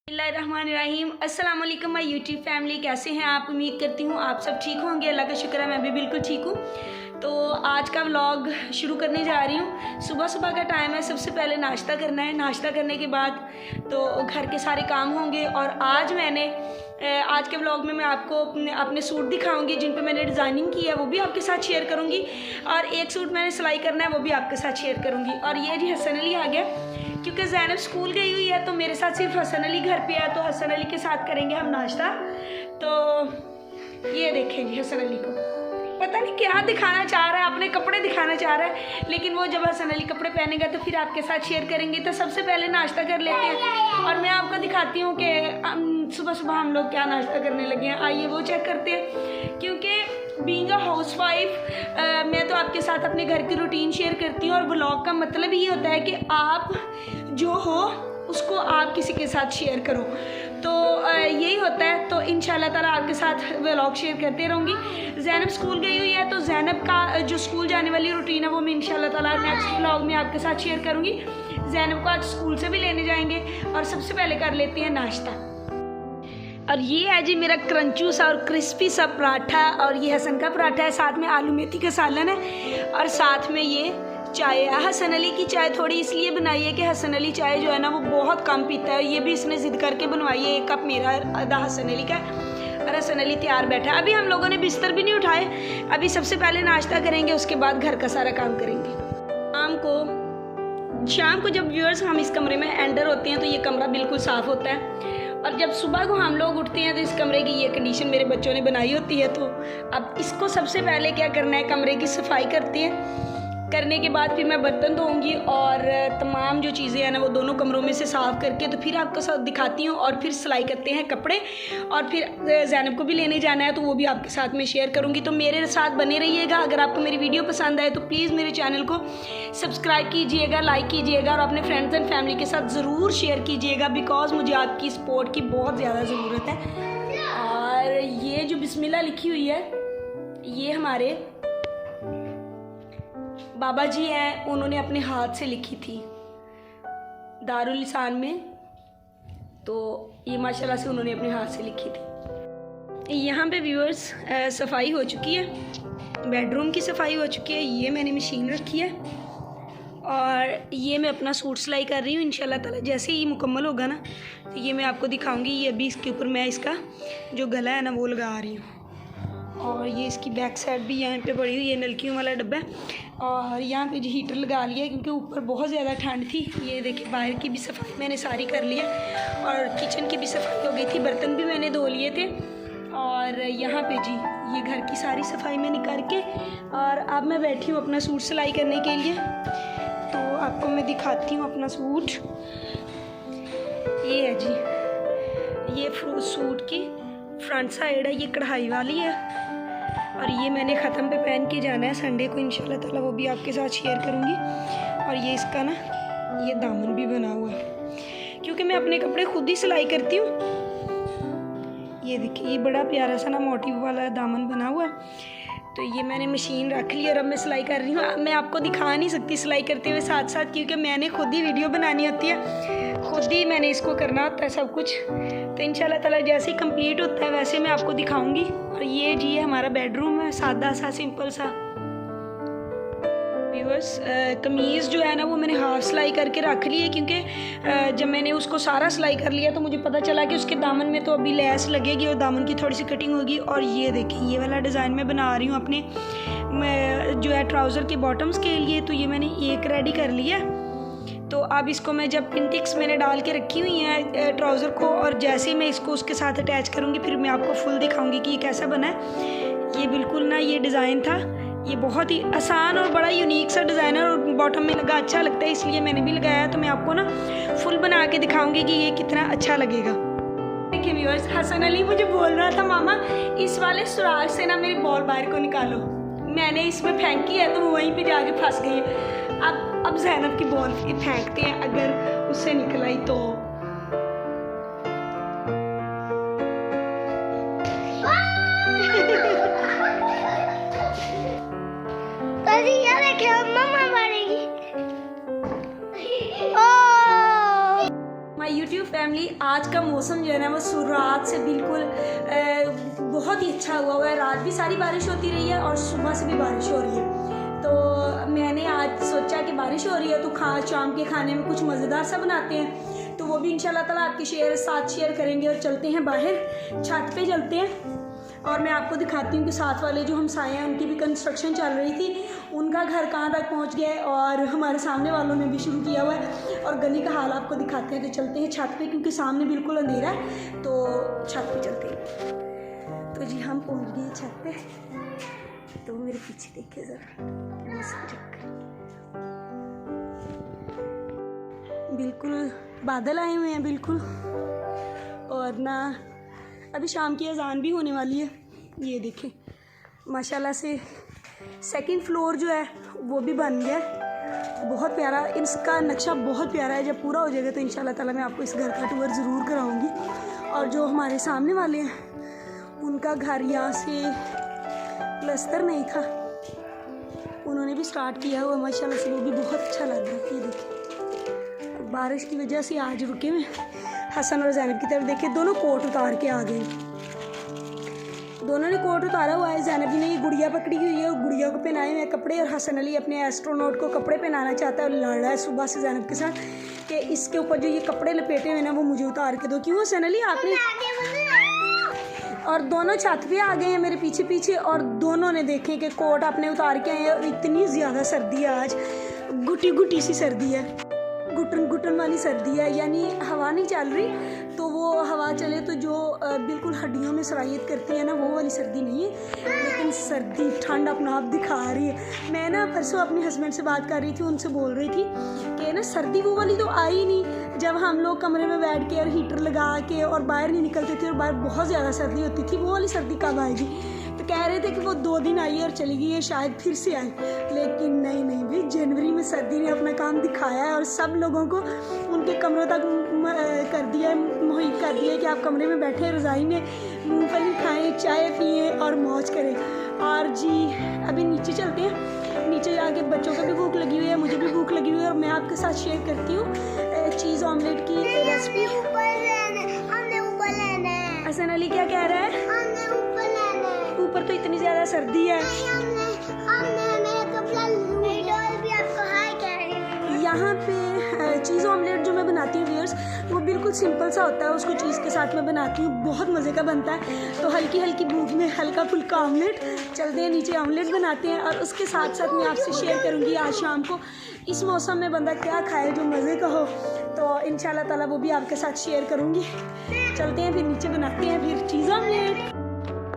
बिस्मिल्लाहिर्रहमानिर्रहीम। अस्सलाम वालेकुम माय यूट्यूब फैमिली, कैसे हैं आप? उम्मीद करती हूँ आप सब ठीक होंगे। अल्लाह का शुक्र है मैं भी बिल्कुल ठीक हूँ। तो आज का व्लॉग शुरू करने जा रही हूँ। सुबह सुबह का टाइम है, सबसे पहले नाश्ता करना है। नाश्ता करने के बाद तो घर के सारे काम होंगे। और आज के व्लॉग में मैं आपको अपने सूट दिखाऊंगी जिन पे मैंने डिज़ाइनिंग की है, वो भी आपके साथ शेयर करूँगी। और एक सूट मैंने सिलाई करना है, वो भी आपके साथ शेयर करूँगी। और ये जी हसन अली आ गया, क्योंकि ज़ैनब स्कूल गई हुई है तो मेरे साथ सिर्फ हसन अली घर पे है, तो हसन अली के साथ करेंगे हम नाश्ता। तो ये देखें जी, हसन अली को पता नहीं क्या दिखाना चाह रहा है, अपने कपड़े दिखाना चाह रहा है, लेकिन वो जब हसन अली कपड़े पहनेगा तो फिर आपके साथ शेयर करेंगे। तो सबसे पहले नाश्ता कर लेते हैं और मैं आपको दिखाती हूँ कि सुबह सुबह हम लोग क्या नाश्ता करने लगे हैं। आइए वो चेक करते हैं। क्योंकि बीइंग अ हाउस वाइफ मैं तो आपके साथ अपने घर की रूटीन शेयर करती हूँ, और व्लॉग का मतलब ही होता है कि आप जो हो उसको आप किसी के साथ शेयर करो। तो यही होता है। तो इंशाल्लाह ताला आपके साथ व्लॉग शेयर करते रहूँगी। ज़ैनब स्कूल गई हुई है, तो ज़ैनब का जो स्कूल जाने वाली रूटीन है वो मैं इंशाल्लाह ताला नेक्स्ट व्लॉग में आपके साथ शेयर करूँगी। ज़ैनब को आज स्कूल से भी लेने जाएंगे। और सबसे पहले कर लेते हैं नाश्ता। और ये है जी मेरा क्रंचू सा और क्रिस्पी सा पराठा, और ये हसन का पराठा है, साथ में आलू मेथी का सालन है, और साथ में ये चाय है। हसन अली की चाय थोड़ी इसलिए बनाई है कि हसन अली चाय जो है ना वो बहुत कम पीता है। ये भी इसने ज़िद करके बनवाई है। 1 कप मेरा, आधा हसन अली का, और हसन अली तैयार बैठा है। अभी हम लोगों ने बिस्तर भी नहीं उठाए, अभी सबसे पहले नाश्ता करेंगे, उसके बाद घर का सारा काम करेंगे। शाम को जब व्यूअर्स हम इस कमरे में एंटर होते हैं तो ये कमरा बिल्कुल साफ़ होता है। और जब सुबह को हम लोग उठते हैं तो इस कमरे की ये कंडीशन मेरे बच्चों ने बनाई होती है। तो अब इसको सबसे पहले क्या करना है, कमरे की सफाई करते हैं। करने के बाद फिर मैं बर्तन धोऊंगी और तमाम जो चीज़ें हैं ना वो दोनों कमरों में से साफ़ करके तो फिर आपको साथ दिखाती हूँ। और फिर सिलाई करते हैं कपड़े, और फिर ज़ैनब को भी लेने जाना है तो वो भी आपके साथ में शेयर करूँगी। तो मेरे साथ बने रहिएगा। अगर आपको मेरी वीडियो पसंद आए तो प्लीज़ मेरे चैनल को सब्सक्राइब कीजिएगा, लाइक कीजिएगा, और अपने फ्रेंड्स एंड फैमिली के साथ ज़रूर शेयर कीजिएगा, बिकॉज़ मुझे आपकी सपोर्ट की बहुत ज़्यादा ज़रूरत है। और ये जो बिस्मिल्लाह लिखी हुई है ये हमारे बाबा जी हैं, उन्होंने अपने हाथ से लिखी थी दारुल लिसान में। तो ये माशाल्लाह से उन्होंने अपने हाथ से लिखी थी। यहाँ पे व्यूअर्स सफाई हो चुकी है, बेडरूम की सफाई हो चुकी है। ये मैंने मशीन रखी है और ये मैं अपना सूट सिलाई कर रही हूँ। इंशाल्लाह ताला जैसे ही मुकम्मल होगा ना तो ये मैं आपको दिखाऊंगी। ये अभी इसके ऊपर मैं इसका जो गला है ना वो लगा रही हूँ। और ये इसकी बैक साइड भी यहाँ पे पड़ी हुई है, नलकियों वाला डब्बा है। और यहाँ पे जो हीटर लगा लिया है क्योंकि ऊपर बहुत ज़्यादा ठंड थी। ये देखिए बाहर की भी सफाई मैंने सारी कर ली है, और किचन की भी सफाई हो गई थी, बर्तन भी मैंने धो लिए थे। और यहाँ पे जी ये घर की सारी सफाई मैंने करके, और अब मैं बैठी हूँ अपना सूट सिलाई करने के लिए। तो आपको मैं दिखाती हूँ अपना सूट। ये है जी, ये सूट की फ्रंट साइड है, ये कढ़ाई वाली है, और ये मैंने ख़त्म पे पहन के जाना है संडे को इंशाल्लाह ताला, वो भी आपके साथ शेयर करूँगी। और ये इसका ना ये दामन भी बना हुआ है, क्योंकि मैं अपने कपड़े खुद ही सिलाई करती हूँ। ये देखिए ये बड़ा प्यारा सा ना मोटिव वाला दामन बना हुआ है। तो ये मैंने मशीन रख ली और अब मैं सिलाई कर रही हूँ। मैं आपको दिखा नहीं सकती सिलाई करते हुए साथ साथ, क्योंकि मैंने खुद ही वीडियो बनानी होती है, खुद ही मैंने इसको करना होता है सब कुछ। तो इंशाल्लाह ताला जैसे ही कंप्लीट होता है वैसे मैं आपको दिखाऊंगी। और ये जी ये हमारा बेडरूम है, सादा सा सिंपल सा। व्यूअर्स कमीज़ जो है ना वो मैंने हाफ सिलाई करके रख ली है, क्योंकि जब मैंने उसको सारा सिलाई कर लिया तो मुझे पता चला कि उसके दामन में तो अभी लेस लगेगी और दामन की थोड़ी सी कटिंग होगी। और ये देखिए ये वाला डिज़ाइन मैं बना रही हूँ अपने जो है ट्राउज़र के बॉटम्स के लिए। तो ये मैंने एक रेडी कर लिया। तो अब इसको मैं जब पिनटिक्स मैंने डाल के रखी हुई हैं ट्राउज़र को, और जैसे ही मैं इसको उसके साथ अटैच करूँगी फिर मैं आपको फुल दिखाऊँगी कि ये कैसा बना है। ये बिल्कुल ना ये डिज़ाइन था, ये बहुत ही आसान और बड़ा यूनिक सा डिज़ाइन है, और बॉटम में लगा अच्छा लगता है इसलिए मैंने भी लगाया। तो मैं आपको ना फुल बना के दिखाऊंगी कि ये कितना अच्छा लगेगा। देखिए व्यूअर्स, हसन अली मुझे बोल रहा था मामा इस वाले सुराख से ना मेरी बॉल बाहर को निकालो। मैंने इसमें फेंकी है तो वो वहीं पे जाके फंस गई है। अब ज़ैनब की बॉल फेंकते हैं, अगर उससे निकल आई तो माय यूट्यूब फैमिली, आज का मौसम जो है ना वो रात से बिल्कुल बहुत ही अच्छा हुआ है। रात भी सारी बारिश होती रही है और सुबह से भी बारिश हो रही है। तो मैंने आज सोचा कि बारिश हो रही है तो शाम के खाने में कुछ मज़ेदार सा बनाते हैं, तो वो भी इंशाल्लाह ताला आपके साथ शेयर करेंगे। और चलते हैं बाहर, छत पे चलते हैं और मैं आपको दिखाती हूँ कि साथ वाले जो हमसाए हैं उनकी भी कंस्ट्रक्शन चल रही थी, उनका घर कहाँ तक पहुँच गया है और हमारे सामने वालों ने भी शुरू किया हुआ है। और गली का हाल आपको दिखाते हैं। तो चलते हैं छत पे, क्योंकि सामने बिल्कुल अंधेरा है, तो छत पे चलते हैं। तो जी हम पहुँच गए छत पे। तो मेरे पीछे देखिए ज़रा, बिल्कुल बादल आए हुए हैं बिल्कुल, और ना अभी शाम की अजान भी होने वाली है। ये देखें माशाल्लाह से सेकंड फ्लोर जो है वो भी बन गया, बहुत प्यारा। इसका नक्शा बहुत प्यारा है। जब पूरा हो जाएगा तो इंशाल्लाह ताला मैं आपको इस घर का टूर ज़रूर कराऊंगी। और जो हमारे सामने वाले हैं उनका घर यहाँ से प्लस्तर नहीं था, उन्होंने भी स्टार्ट किया हुआ माशाल्लाह से, वो भी बहुत अच्छा लग रहा है। ये देखिए बारिश की वजह से आज रुके हुए। हसन और ज़ैनब की तरफ देखिए, दोनों कोट उतार के आ गए। दोनों ने कोट उतारा हुआ है। ज़ैनब जी ने ये गुड़िया पकड़ी हुई है और गुड़िया को पहनाए हुए कपड़े, और हसन अली अपने एस्ट्रोनॉट को कपड़े पहनाना चाहता है और लड़ रहा है सुबह से ज़ैनब के साथ कि इसके ऊपर जो ये कपड़े लपेटे हुए ना वो मुझे उतार के दो। क्यों हसन अली आपने? और दोनों छत पे आ गए हैं मेरे पीछे पीछे, और दोनों ने देखे कि कोट अपने उतार के आए हैं। और इतनी ज़्यादा सर्दी है आज, गुटी गुटी सी सर्दी है, घुटन घुटन वाली सर्दी है। यानी हवा नहीं चल रही, तो वो हवा चले तो जो बिल्कुल हड्डियों में सरायत करती है ना, वो वाली सर्दी नहीं है, लेकिन सर्दी ठंड अपना आप दिखा रही है। मैं ना परसों अपने हस्बैंड से बात कर रही थी, उनसे बोल रही थी कि ना सर्दी वो वाली तो आई नहीं, जब हम लोग कमरे में बैठ के और हीटर लगा के और बाहर नहीं निकलते थे और बाहर बहुत ज़्यादा सर्दी होती थी, वो वाली सर्दी कब आएगी? तो कह रहे थे कि वो 2 दिन आई और चली गई है, शायद फिर से आए। लेकिन नहीं भाई, जनवरी में सर्दी ने अपना काम दिखाया है और सब लोगों को उनके कमरों तक कर दिया है, मुहैया कर दिया है कि आप कमरे में बैठे रज़ाई में मूंगफली खाएं, चाय पिए और मौज करें। और जी अभी नीचे चलते हैं। नीचे जाके बच्चों को भी भूख लगी हुई है, मुझे भी भूख लगी हुई है, और मैं आपके साथ शेयर करती हूँ चीज़ ऑमलेट की रेसिपी। हसन अली क्या कह रहा है? ऊपर तो इतनी ज़्यादा सर्दी है। यहाँ पे चीज़ ऑमलेट जो मैं बनाती हूँ व्यूअर्स, वो बिल्कुल सिंपल सा होता है, उसको चीज़ के साथ में बनाती हूँ, बहुत मज़े का बनता है। तो हल्की हल्की भूख में हल्का फुल्का ऑमलेट। चलते हैं नीचे, ऑमलेट बनाते हैं, और उसके साथ साथ मैं आपसे शेयर करूँगी आज शाम को इस मौसम में बंदा क्या खाए जो मज़े का हो, तो इंशाल्लाह ताला वो भी आपके साथ शेयर करूँगी। चलते हैं फिर नीचे, बनाते हैं फिर चीज़ ऑमलेट।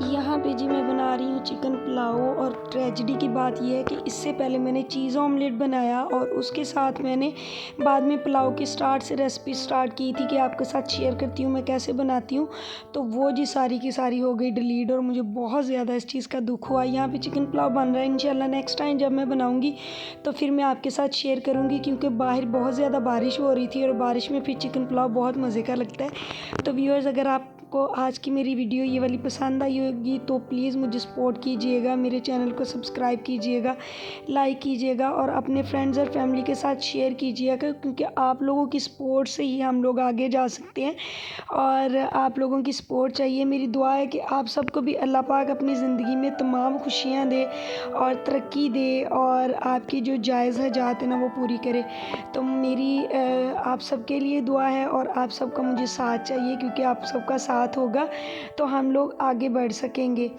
यहाँ पे जी मैं बना रही हूँ चिकन पुलाव, और ट्रेजेडी की बात यह है कि इससे पहले मैंने चीज़ ऑमलेट बनाया और उसके साथ मैंने बाद में पुलाव की रेसिपी स्टार्ट की थी कि आपके साथ शेयर करती हूँ मैं कैसे बनाती हूँ, तो वो जी सारी की सारी हो गई डिलीट, और मुझे बहुत ज़्यादा इस चीज़ का दुख हुआ। यहाँ पे चिकन पुलाव बन रहा है, इंशाल्लाह नेक्स्ट टाइम जब मैं बनाऊँगी तो फिर मैं आपके साथ शेयर करूँगी, क्योंकि बाहर बहुत ज़्यादा बारिश हो रही थी और बारिश में फिर चिकन पुलाव बहुत मज़े का लगता है। तो व्यूअर्स, अगर आप को आज की मेरी वीडियो ये वाली पसंद आई होगी तो प्लीज़ मुझे सपोर्ट कीजिएगा, मेरे चैनल को सब्सक्राइब कीजिएगा, लाइक कीजिएगा और अपने फ्रेंड्स और फैमिली के साथ शेयर कीजिएगा, क्योंकि आप लोगों की सपोर्ट से ही हम लोग आगे जा सकते हैं और आप लोगों की सपोर्ट चाहिए। मेरी दुआ है कि आप सबको भी अल्लाह पाक अपनी ज़िंदगी में तमाम खुशियाँ दे और तरक्की दे और आपकी जो जायज़ हजात है ना वो पूरी करे। तो मेरी आप सबके लिए दुआ है और आप सबका मुझे साथ चाहिए, क्योंकि आप सबका साथ होगा तो हम लोग आगे बढ़ सकेंगे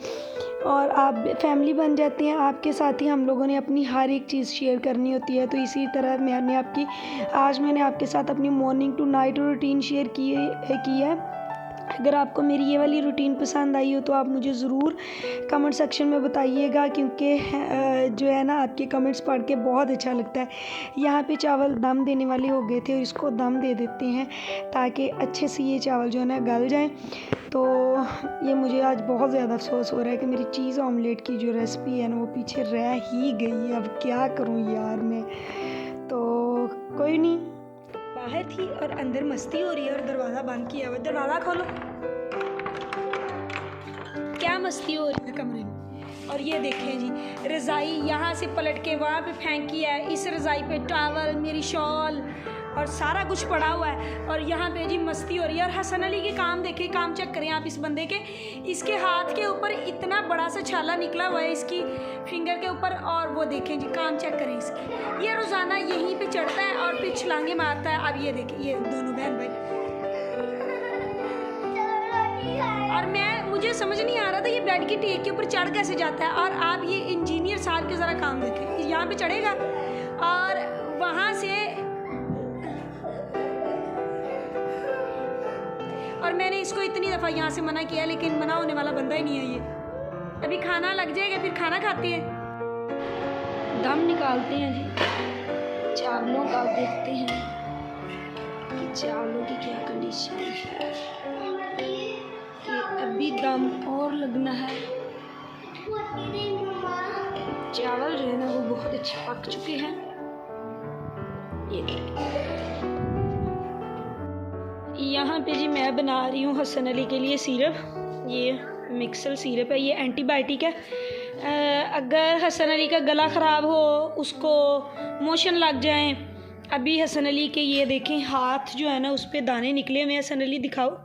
और आप फैमिली बन जाते हैं। आपके साथ ही हम लोगों ने अपनी हर एक चीज़ शेयर करनी होती है। तो इसी तरह मैंने आपके साथ अपनी morning to night routine share की है। अगर आपको मेरी ये वाली रूटीन पसंद आई हो तो आप मुझे ज़रूर कमेंट सेक्शन में बताइएगा, क्योंकि जो है ना आपके कमेंट्स पढ़ के बहुत अच्छा लगता है। यहाँ पे चावल दम देने वाले हो गए थे और इसको दम दे देते हैं ताकि अच्छे से ये चावल जो है ना गल जाएं। तो ये मुझे आज बहुत ज़्यादा अफसोस हो रहा है कि मेरी चीज़ ऑमलेट की जो रेसिपी है ना वो पीछे रह ही गई है। अब क्या करूँ यार मैं, तो कोई नहीं, बाहर थी और अंदर मस्ती हो रही है और दरवाज़ा बंद किया हुआ है। दरवाज़ा खोलो, क्या मस्ती हो रही है कमरे में। और ये देखें जी रज़ाई यहाँ से पलट के वहाँ पे फेंकी है, इस रज़ाई पे टॉवल, मेरी शॉल और सारा कुछ पड़ा हुआ है और यहाँ पे जी मस्ती हो रही है। और हसन अली के काम देखें, काम चेक करें आप इस बंदे के, इसके हाथ के ऊपर इतना बड़ा सा छाला निकला हुआ है इसकी फिंगर के ऊपर। और वो देखें जी, काम चेक करें इसकी, ये रोज़ाना यहीं पे चढ़ता है और फिर छलांगे मारता है। अब ये देखें, ये दोनों बहन भाई। और मुझे समझ नहीं आ रहा था ये बेड की टेक के ऊपर चढ़ कैसे जाता है। और आप ये इंजीनियर साहब के ज़रा काम देखें, यहाँ पे चढ़ेगा और वहाँ से, और मैंने इसको इतनी दफ़ा यहाँ से मना किया लेकिन मना होने वाला बंदा ही नहीं है ये। अभी खाना लग जाएगा, फिर खाना खाते हैं, दम निकालते हैं जी चावलों का। देखते हैं कि चावलों की क्या कंडीशन है, कि अभी दम और लगना है। चावल जो है ना वो बहुत अच्छे पक चुके हैं। ये यहाँ पे जी मैं बना रही हूँ हसन अली के लिए सिरप। ये मिक्सल सिरप है, ये एंटीबायोटिक है। अगर हसन अली का गला ख़राब हो, उसको मोशन लग जाए, अभी हसन अली के ये देखें हाथ जो है ना उस पर दाने निकले हुए हैं। हसन अली दिखाओ,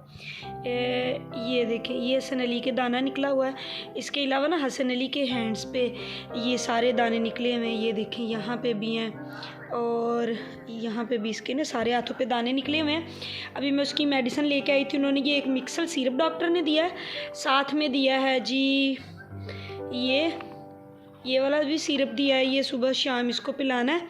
ये देखें, ये हसन अली के दाना निकला हुआ है। इसके अलावा ना हसन अली के हैंड्स पे ये सारे दाने निकले हुए हैं। ये देखें यहाँ पे भी हैं और यहाँ पे भी इसके ना सारे हाथों पे दाने निकले हुए हैं। अभी मैं उसकी मेडिसिन लेके आई थी, उन्होंने ये एक मिक्सल सिरप डॉक्टर ने दिया है, साथ में दिया है जी ये वाला भी सिरप दिया है। ये सुबह शाम इसको पिलाना है,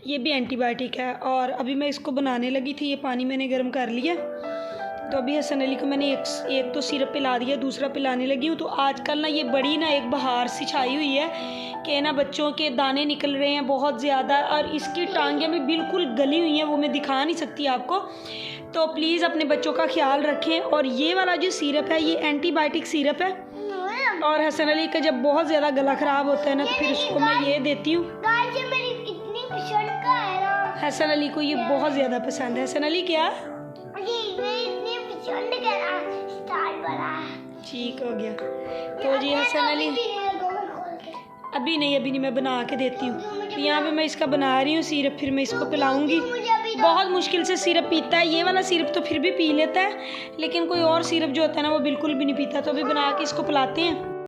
ये भी एंटीबायोटिक है। और अभी मैं इसको बनाने लगी थी, ये पानी मैंने गर्म कर लिया। तो अभी हसन अली को मैंने एक तो सिरप पिला दिया, दूसरा पिलाने लगी हूँ। तो आजकल ना ये बड़ी ना एक बहार सी छाई हुई है कि ना बच्चों के दाने निकल रहे हैं बहुत ज़्यादा, और इसकी टांगें भी बिल्कुल गली हुई हैं, वो मैं दिखा नहीं सकती आपको। तो प्लीज़ अपने बच्चों का ख्याल रखें। और ये वाला जो सिरप है ये एंटीबायोटिक सिरप है। और हसन अली का जब बहुत ज़्यादा गला ख़राब होता है ना तो फिर उसको मैं ये देती हूँ। हसन अली को ये बहुत ज़्यादा पसंद है। हसन अली क्या ठीक हो गया। तो जी हसन अली अभी नहीं मैं बना के देती हूँ। तो यहाँ पे मैं इसका बना रही हूँ सिरप, फिर मैं इसको पिलाऊंगी। बहुत मुश्किल से सिरप पीता है, ये वाला सिरप तो फिर भी पी लेता है, लेकिन कोई और सिरप जो होता है ना वो बिल्कुल भी नहीं पीता। तो अभी बना के इसको पिलाते हैं।